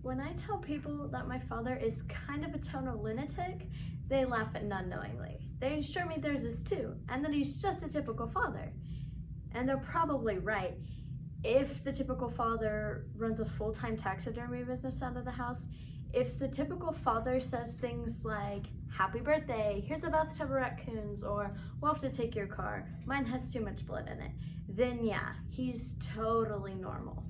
When I tell people that my father is kind of a total lunatic, they laugh at unknowingly. They assure me theirs is too, and that he's just a typical father. And they're probably right. If the typical father runs a full-time taxidermy business out of the house, if the typical father says things like, "Happy birthday, here's a bathtub of raccoons," or "We'll have to take your car, mine has too much blood in it," then yeah, he's totally normal.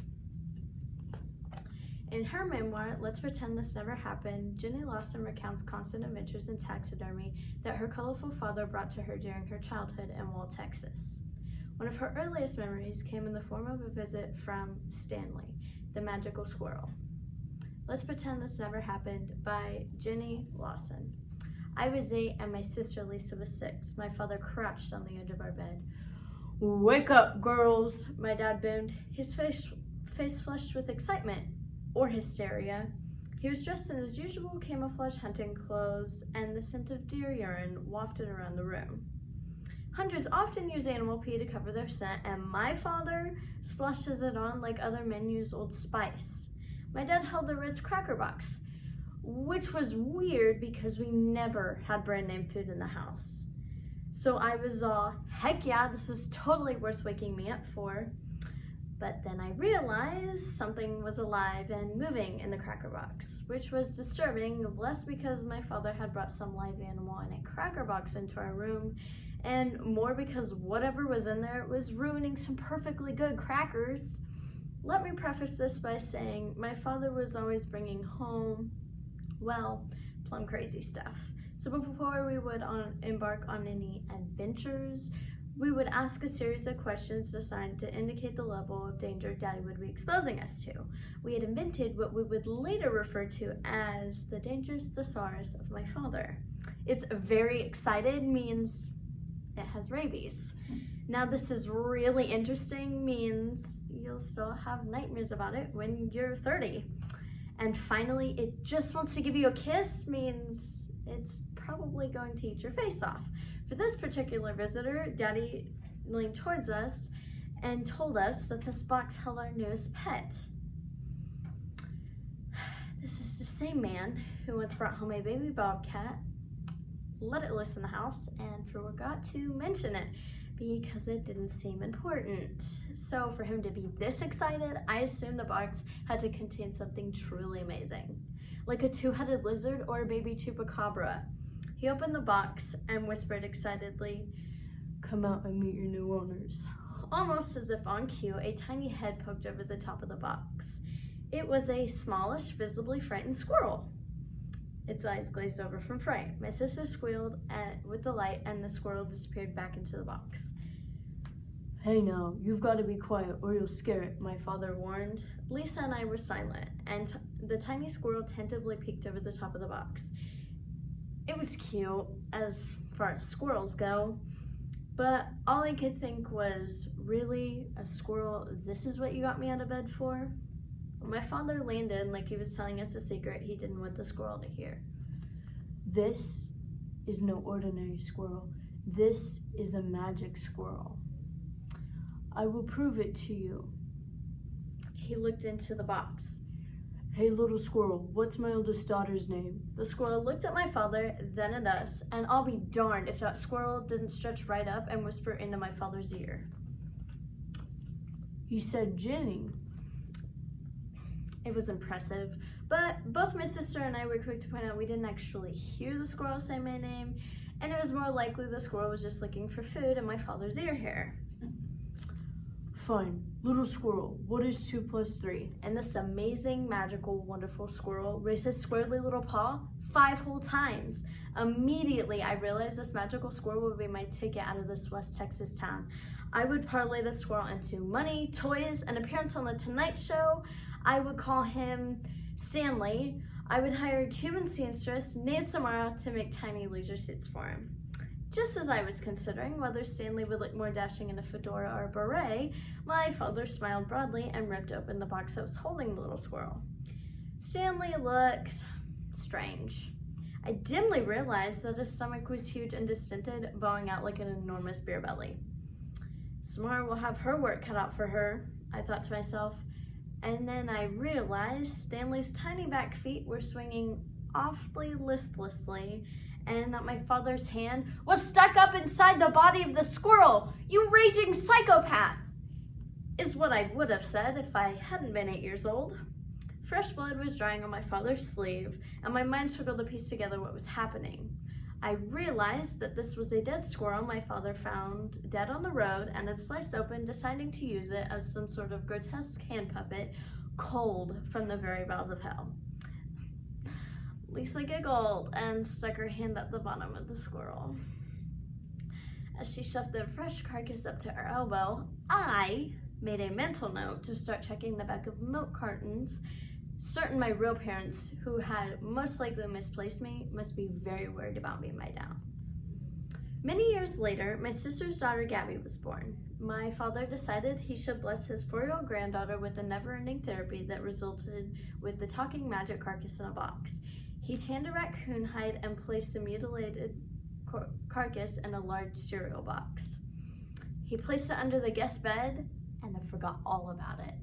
In her memoir, Let's Pretend This Never Happened, Jenny Lawson recounts constant adventures in taxidermy that her colorful father brought to her during her childhood in Wall, Texas. One of her earliest memories came in the form of a visit from Stanley, the magical squirrel. Let's Pretend This Never Happened by Jenny Lawson. I was 8 and my sister Lisa was 6. My father crouched on the edge of our bed. "Wake up, girls," my dad boomed, his face flushed with excitement. Or hysteria. He was dressed in his usual camouflage hunting clothes, and the scent of deer urine wafted around the room. Hunters often use animal pee to cover their scent, and my father splashes it on like other men use Old Spice. My dad held the Ritz cracker box, which was weird because we never had brand name food in the house. So I was all, heck yeah, this is totally worth waking me up for. But then I realized something was alive and moving in the cracker box, which was disturbing, less because my father had brought some live animal in a cracker box into our room, and more because whatever was in there was ruining some perfectly good crackers. Let me preface this by saying my father was always bringing home, well, plum crazy stuff. So before we would embark on any adventures, we would ask a series of questions designed to indicate the level of danger Daddy would be exposing us to. We had invented what we would later refer to as the dangerous thesaurus of my father. It's very excited means it has rabies. Now this is really interesting means you'll still have nightmares about it when you're 30. And finally, it just wants to give you a kiss means it's probably going to eat your face off. For this particular visitor, Daddy leaned towards us and told us that this box held our newest pet. This is the same man who once brought home a baby bobcat, let it loose in the house, and forgot to mention it because it didn't seem important. So for him to be this excited, I assumed the box had to contain something truly amazing, like a 2-headed lizard or a baby chupacabra. He opened the box and whispered excitedly, "Come out and meet your new owners." Almost as if on cue, a tiny head poked over the top of the box. It was a smallish, visibly frightened squirrel. Its eyes glazed over from fright. My sister squealed with delight, and the squirrel disappeared back into the box. "Hey now, you've got to be quiet or you'll scare it," my father warned. Lisa and I were silent, and the tiny squirrel tentatively peeked over the top of the box. It was cute, as far as squirrels go, but all I could think was, really, a squirrel, this is what you got me out of bed for? My father leaned in like he was telling us a secret he didn't want the squirrel to hear. "This is no ordinary squirrel. This is a magic squirrel. I will prove it to you." He looked into the box. "Hey, little squirrel, what's my oldest daughter's name?" The squirrel looked at my father, then at us, and I'll be darned if that squirrel didn't stretch right up and whisper into my father's ear. "He said Jenny." It was impressive, but both my sister and I were quick to point out we didn't actually hear the squirrel say my name, and it was more likely the squirrel was just looking for food in my father's ear hair. "Fine, little squirrel, what is 2 + 3? And this amazing, magical, wonderful squirrel raised his squirrely little paw 5 whole times. Immediately, I realized this magical squirrel would be my ticket out of this West Texas town. I would parlay the squirrel into money, toys, an appearance on The Tonight Show. I would call him Stanley. I would hire a Cuban seamstress named Samara to make tiny leisure suits for him. Just as I was considering whether Stanley would look more dashing in a fedora or a beret, my father smiled broadly and ripped open the box that was holding the little squirrel. Stanley looked strange. I dimly realized that his stomach was huge and distended, bowing out like an enormous beer belly. Samara will have her work cut out for her, I thought to myself, And then I realized Stanley's tiny back feet were swinging awfully listlessly, and that my father's hand was stuck up inside the body of the squirrel. "You raging psychopath," is what I would have said if I hadn't been 8 years old. Fresh blood was drying on my father's sleeve, and my mind struggled to piece together what was happening. I realized that this was a dead squirrel my father found dead on the road and had sliced open, deciding to use it as some sort of grotesque hand puppet, cold from the very bowels of hell. Lisa giggled and stuck her hand up the bottom of the squirrel. As she shoved the fresh carcass up to her elbow, I made a mental note to start checking the back of milk cartons, certain my real parents, who had most likely misplaced me, must be very worried about me and my dad. Many years later, my sister's daughter Gabby was born. My father decided he should bless his 4-year-old granddaughter with a never-ending therapy that resulted with the talking magic carcass in a box. He tanned a raccoon hide and placed the mutilated carcass in a large cereal box. He placed it under the guest bed and then forgot all about it.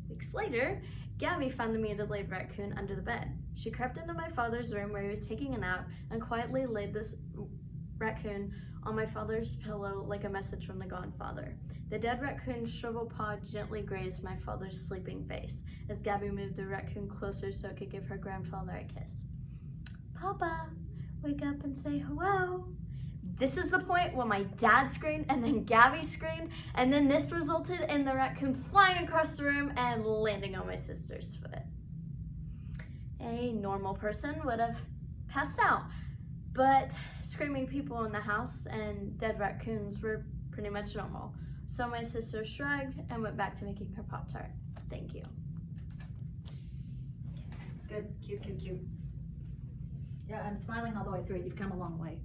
Weeks later, Gabby found the mutilated raccoon under the bed. She crept into my father's room where he was taking a nap and quietly laid this raccoon on my father's pillow like a message from the Godfather. The dead raccoon's shriveled paw gently grazed my father's sleeping face as Gabby moved the raccoon closer so it could give her grandfather a kiss. "Papa, wake up and say hello." This is the point when my dad screamed and then Gabby screamed, and then this resulted in the raccoon flying across the room and landing on my sister's foot. A normal person would have passed out, but screaming people in the house and dead raccoons were pretty much normal. So my sister shrugged and went back to making her Pop-Tart. Thank you. Good, cute. Yeah, I'm smiling all the way through it. You've come a long way.